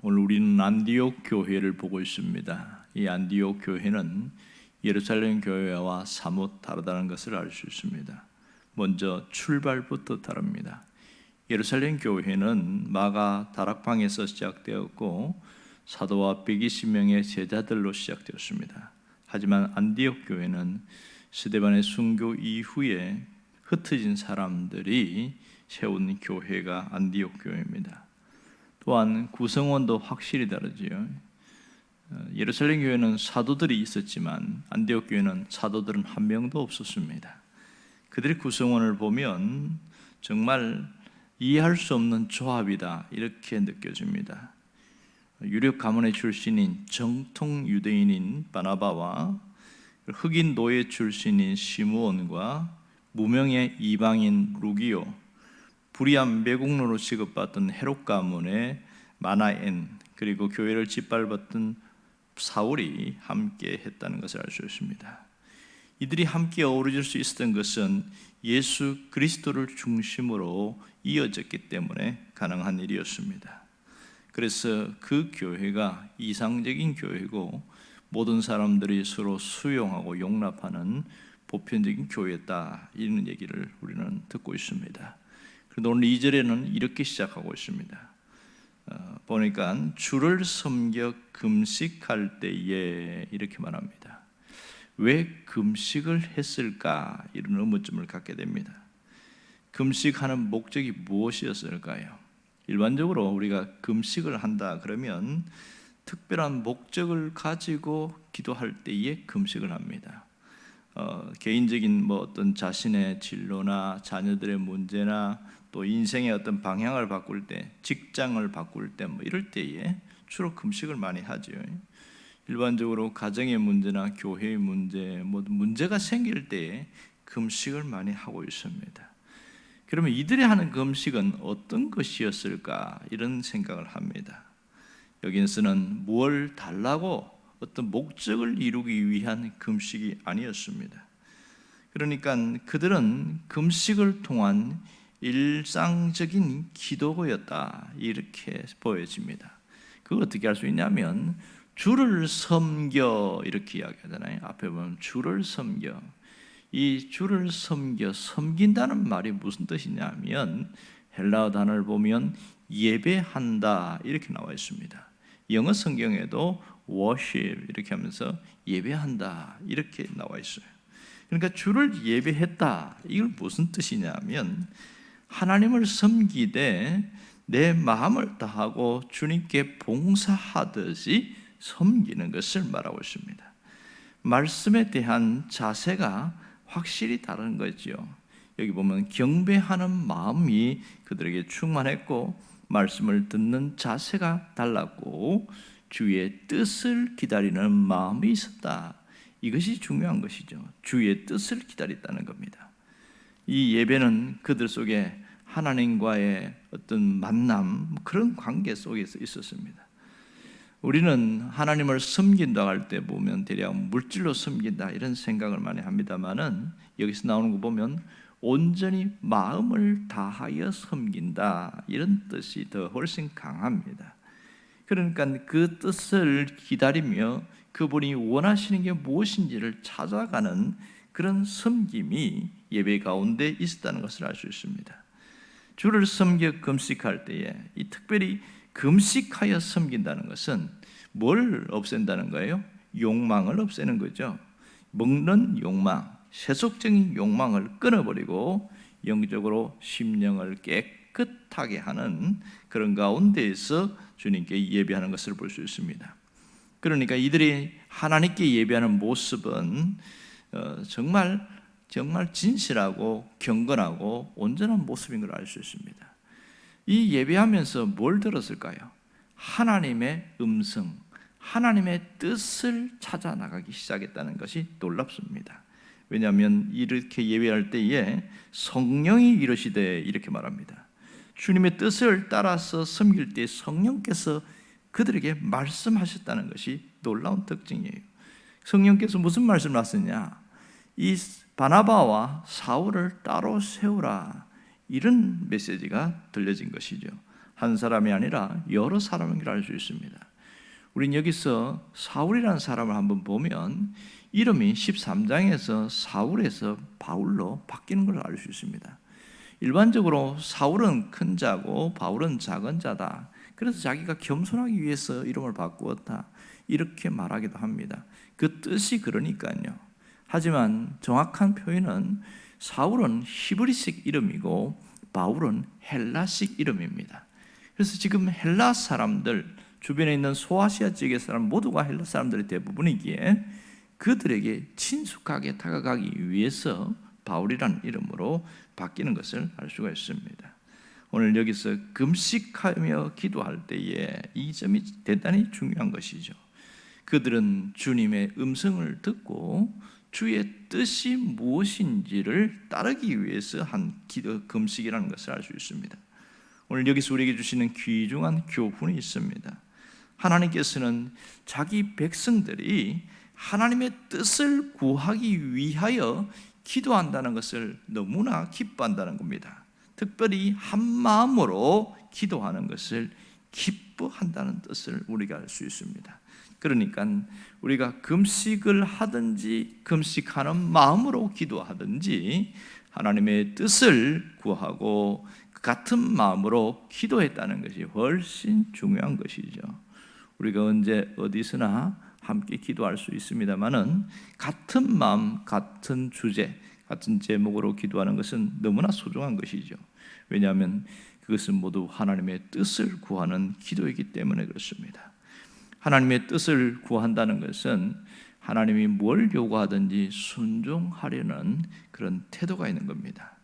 오늘 우리는 안디옥 교회를 보고 있습니다. 이 안디옥 교회는 예루살렘 교회와 사뭇 다르다는 것을 알 수 있습니다. 먼저 출발부터 다릅니다. 예루살렘 교회는 마가 다락방에서 시작되었고 사도와 120명의 제자들로 시작되었습니다. 하지만 안디옥 교회는 스데반의 순교 이후에 흩어진 사람들이 세운 교회가 안디옥 교회입니다. 또한 구성원도 확실히 다르지요. 예루살렘 교회는 사도들이 있었지만 안디옥 교회는 사도들은 한 명도 없었습니다. 그들의 구성원을 보면 정말 이해할 수 없는 조합이다 이렇게 느껴집니다. 유력 가문의 출신인 정통 유대인인 바나바와 흑인 노예 출신인 시므온과 무명의 이방인 루기오, 불의한 매국노로 취급받던 헤롯 가문의 마나엔, 그리고 교회를 짓밟았던 사울이 함께 했다는 것을 알 수 있습니다. 이들이 함께 어우러질 수 있었던 것은 예수 그리스도를 중심으로 이어졌기 때문에 가능한 일이었습니다. 그래서 그 교회가 이상적인 교회고 모든 사람들이 서로 수용하고 용납하는 보편적인 교회였다, 이런 얘기를 우리는 듣고 있습니다. 그런데 오늘 2절에는 이렇게 시작하고 있습니다. 보니까 주를 섬겨 금식할 때에 이렇게 말합니다. 왜 금식을 했을까? 이런 의문점을 갖게 됩니다. 금식하는 목적이 무엇이었을까요? 일반적으로 우리가 금식을 한다 그러면 특별한 목적을 가지고 기도할 때에 금식을 합니다. 개인적인 어떤 자신의 진로나 자녀들의 문제나 또 인생의 어떤 방향을 바꿀 때, 직장을 바꿀 때 이럴 때에 주로 금식을 많이 하죠. 일반적으로 가정의 문제나 교회의 문제, 문제가 생길 때에 금식을 많이 하고 있습니다. 그러면 이들이 하는 금식은 어떤 것이었을까? 이런 생각을 합니다. 여기서는 뭘 달라고 어떤 목적을 이루기 위한 금식이 아니었습니다. 그러니까 그들은 금식을 통한 일상적인 기도였다, 이렇게 보여집니다. 그걸 어떻게 할 수 있냐면 주를 섬겨 이렇게 이야기하잖아요. 앞에 보면 주를 섬겨. 이 주를 섬겨, 섬긴다는 말이 무슨 뜻이냐면 헬라어 단어를 보면 예배한다 이렇게 나와 있습니다. 영어 성경에도 worship 이렇게 하면서 예배한다 이렇게 나와 있어요. 그러니까 주를 예배했다, 이걸 무슨 뜻이냐면 하나님을 섬기되 내 마음을 다하고 주님께 봉사하듯이 섬기는 것을 말하고 있습니다. 말씀에 대한 자세가 확실히 다른 거죠. 여기 보면 경배하는 마음이 그들에게 충만했고 말씀을 듣는 자세가 달랐고 주의 뜻을 기다리는 마음이 있었다. 이것이 중요한 것이죠. 주의 뜻을 기다렸다는 겁니다. 이 예배는 그들 속에 하나님과의 어떤 만남, 그런 관계 속에서 있었습니다. 우리는 하나님을 섬긴다 할 때 보면 대략 물질로 섬긴다 이런 생각을 많이 합니다만은 여기서 나오는 거 보면 온전히 마음을 다하여 섬긴다 이런 뜻이 더 훨씬 강합니다. 그러니까 그 뜻을 기다리며 그분이 원하시는 게 무엇인지를 찾아가는 그런 섬김이 예배 가운데 있었다는 것을 알 수 있습니다. 주를 섬겨 금식할 때에 이 특별히 금식하여 섬긴다는 것은 뭘 없앤다는 거예요? 욕망을 없애는 거죠. 먹는 욕망, 세속적인 욕망을 끊어버리고 영적으로 심령을 깨끗하게 하는 그런 가운데에서 주님께 예배하는 것을 볼 수 있습니다. 그러니까 이들이 하나님께 예배하는 모습은 정말 진실하고 경건하고 온전한 모습인 걸 알 수 있습니다. 이 예배하면서 뭘 들었을까요? 하나님의 음성, 하나님의 뜻을 찾아 나가기 시작했다는 것이 놀랍습니다. 왜냐하면 이렇게 예배할 때에 성령이 이르시되 이렇게 말합니다. 주님의 뜻을 따라서 섬길 때 성령께서 그들에게 말씀하셨다는 것이 놀라운 특징이에요. 성령께서 무슨 말씀을 하셨냐? 이 바나바와 사울을 따로 세우라, 이런 메시지가 들려진 것이죠. 한 사람이 아니라 여러 사람인 걸 알 수 있습니다. 우린 여기서 사울이라는 사람을 한번 보면 이름이 13장에서 사울에서 바울로 바뀌는 걸 알 수 있습니다. 일반적으로 사울은 큰 자고 바울은 작은 자다. 그래서 자기가 겸손하기 위해서 이름을 바꾸었다. 이렇게 말하기도 합니다. 그 뜻이 그러니까요. 하지만 정확한 표현은 사울은 히브리식 이름이고 바울은 헬라식 이름입니다. 그래서 지금 헬라 사람들, 주변에 있는 소아시아 지역의 사람 모두가 헬라 사람들의 대부분이기에 그들에게 친숙하게 다가가기 위해서 바울이라는 이름으로 바뀌는 것을 알 수가 있습니다. 오늘 여기서 금식하며 기도할 때에 이 점이 대단히 중요한 것이죠. 그들은 주님의 음성을 듣고 주의 뜻이 무엇인지를 따르기 위해서 한 기도, 금식이라는 것을 알 수 있습니다. 오늘 여기서 우리에게 주시는 귀중한 교훈이 있습니다. 하나님께서는 자기 백성들이 하나님의 뜻을 구하기 위하여 기도한다는 것을 너무나 기뻐한다는 겁니다. 특별히 한 마음으로 기도하는 것을 기뻐한다는 뜻을 우리가 알 수 있습니다. 그러니까 우리가 금식을 하든지 금식하는 마음으로 기도하든지 하나님의 뜻을 구하고 같은 마음으로 기도했다는 것이 훨씬 중요한 것이죠. 우리가 언제 어디서나 함께 기도할 수 있습니다만은 같은 마음, 같은 주제, 같은 제목으로 기도하는 것은 너무나 소중한 것이죠. 왜냐하면 그것은 모두 하나님의 뜻을 구하는 기도이기 때문에 그렇습니다. 하나님의 뜻을 구한다는 것은 하나님이 뭘 요구하든지 순종하려는 그런 태도가 있는 겁니다.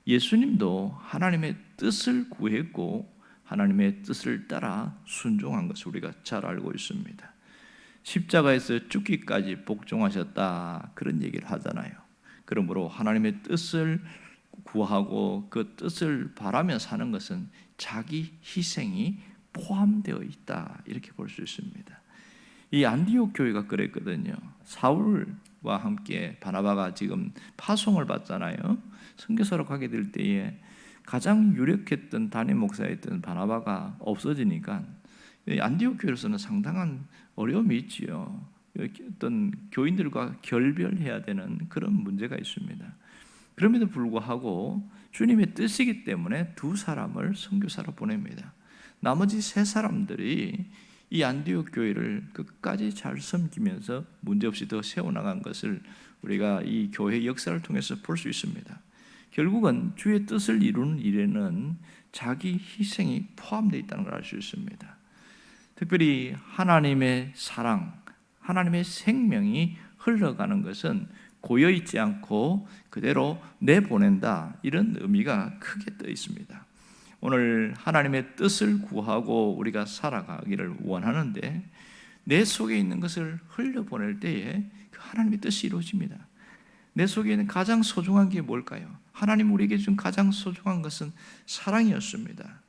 예수님도 하나님의 뜻을 구했고 하나님의 뜻을 따라 순종한 것을 우리가 잘 알고 있습니다. 십자가에서 죽기까지 복종하셨다 그런 얘기를 하잖아요. 그러므로 하나님의 뜻을 구하고 그 뜻을 바라며 사는 것은 자기 희생이 포함되어 있다 이렇게 볼 수 있습니다. 이 안디옥 교회가 그랬거든요. 사울과 함께 바나바가 지금 파송을 받잖아요. 선교사로 가게 될 때에 가장 유력했던 담임 목사였던 바나바가 없어지니까 안디옥 교회로서는 상당한 어려움이 있지요. 어떤 교인들과 결별해야 되는 그런 문제가 있습니다. 그럼에도 불구하고 주님의 뜻이기 때문에 두 사람을 선교사로 보냅니다. 나머지 세 사람들이 이 안디옥 교회를 끝까지 잘 섬기면서 문제없이 더 세워나간 것을 우리가 이 교회 역사를 통해서 볼 수 있습니다. 결국은 주의 뜻을 이루는 일에는 자기 희생이 포함되어 있다는 걸 알 수 있습니다. 특별히 하나님의 사랑, 하나님의 생명이 흘러가는 것은 고여있지 않고 그대로 내보낸다 이런 의미가 크게 떠 있습니다. 오늘 하나님의 뜻을 구하고 우리가 살아가기를 원하는데 내 속에 있는 것을 흘려보낼 때에 그 하나님의 뜻이 이루어집니다. 내 속에 있는 가장 소중한 게 뭘까요? 하나님 우리에게 준 가장 소중한 것은 사랑이었습니다.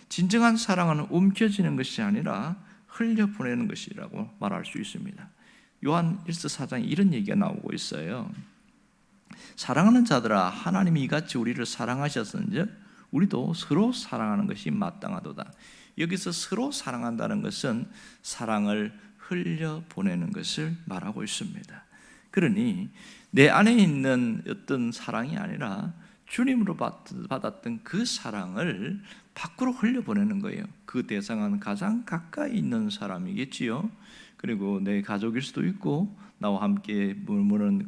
진정한 사랑은 움켜쥐는 것이 아니라 흘려보내는 것이라고 말할 수 있습니다. 요한 1서 4장에 이런 얘기가 나오고 있어요. 사랑하는 자들아 하나님이 이같이 우리를 사랑하셨은즉 우리도 서로 사랑하는 것이 마땅하도다. 여기서 서로 사랑한다는 것은 사랑을 흘려보내는 것을 말하고 있습니다. 그러니 내 안에 있는 어떤 사랑이 아니라 주님으로 받았던 그 사랑을 밖으로 흘려보내는 거예요. 그 대상은 가장 가까이 있는 사람이겠지요. 그리고 내 가족일 수도 있고 나와 함께 머무는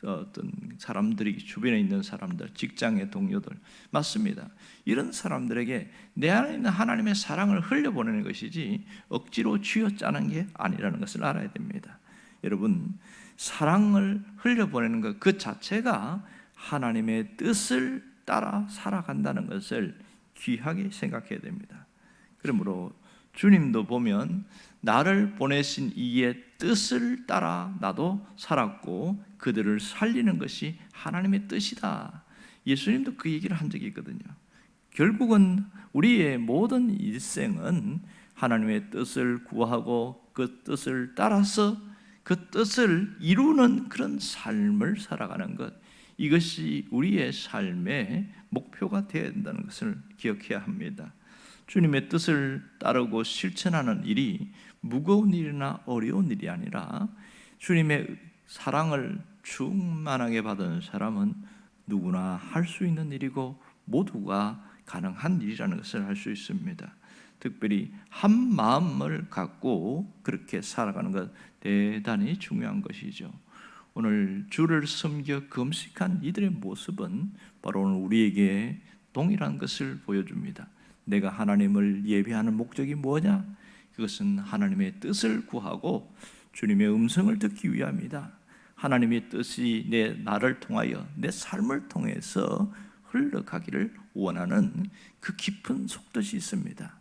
어떤 사람들이 주변에 있는 사람들, 직장의 동료들 맞습니다. 이런 사람들에게 내 안에 있는 하나님의 사랑을 흘려보내는 것이지 억지로 쥐어짜는 게 아니라는 것을 알아야 됩니다. 여러분 사랑을 흘려보내는 것 그 자체가 하나님의 뜻을 따라 살아간다는 것을 귀하게 생각해야 됩니다. 그러므로 주님도 보면 나를 보내신 이의 뜻을 따라 나도 살았고 그들을 살리는 것이 하나님의 뜻이다. 예수님도 그 얘기를 한 적이 있거든요. 결국은 우리의 모든 일생은 하나님의 뜻을 구하고 그 뜻을 따라서 그 뜻을 이루는 그런 삶을 살아가는 것, 이것이 우리의 삶의 목표가 되어야 된다는 것을 기억해야 합니다. 주님의 뜻을 따르고 실천하는 일이 무거운 일이나 어려운 일이 아니라 주님의 사랑을 충만하게 받은 사람은 누구나 할 수 있는 일이고 모두가 가능한 일이라는 것을 알 수 있습니다. 특별히 한 마음을 갖고 그렇게 살아가는 것 대단히 중요한 것이죠. 오늘 주를 섬겨 금식한 이들의 모습은 바로 오늘 우리에게 동일한 것을 보여줍니다. 내가 하나님을 예배하는 목적이 뭐냐? 그것은 하나님의 뜻을 구하고 주님의 음성을 듣기 위함이다. 하나님의 뜻이 나를 통하여 내 삶을 통해서 흘러가기를 원하는 그 깊은 속뜻이 있습니다.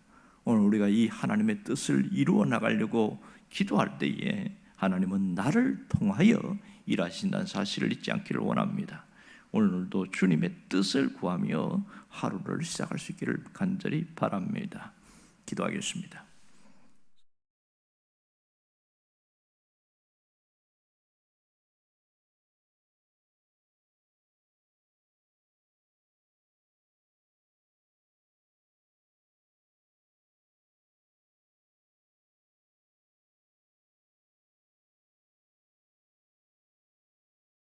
오늘 우리가 이 하나님의 뜻을 이루어 나가려고 기도할 때에 하나님은 나를 통하여 일하신다는 사실을 잊지 않기를 원합니다. 오늘도 주님의 뜻을 구하며 하루를 시작할 수 있기를 간절히 바랍니다. 기도하겠습니다.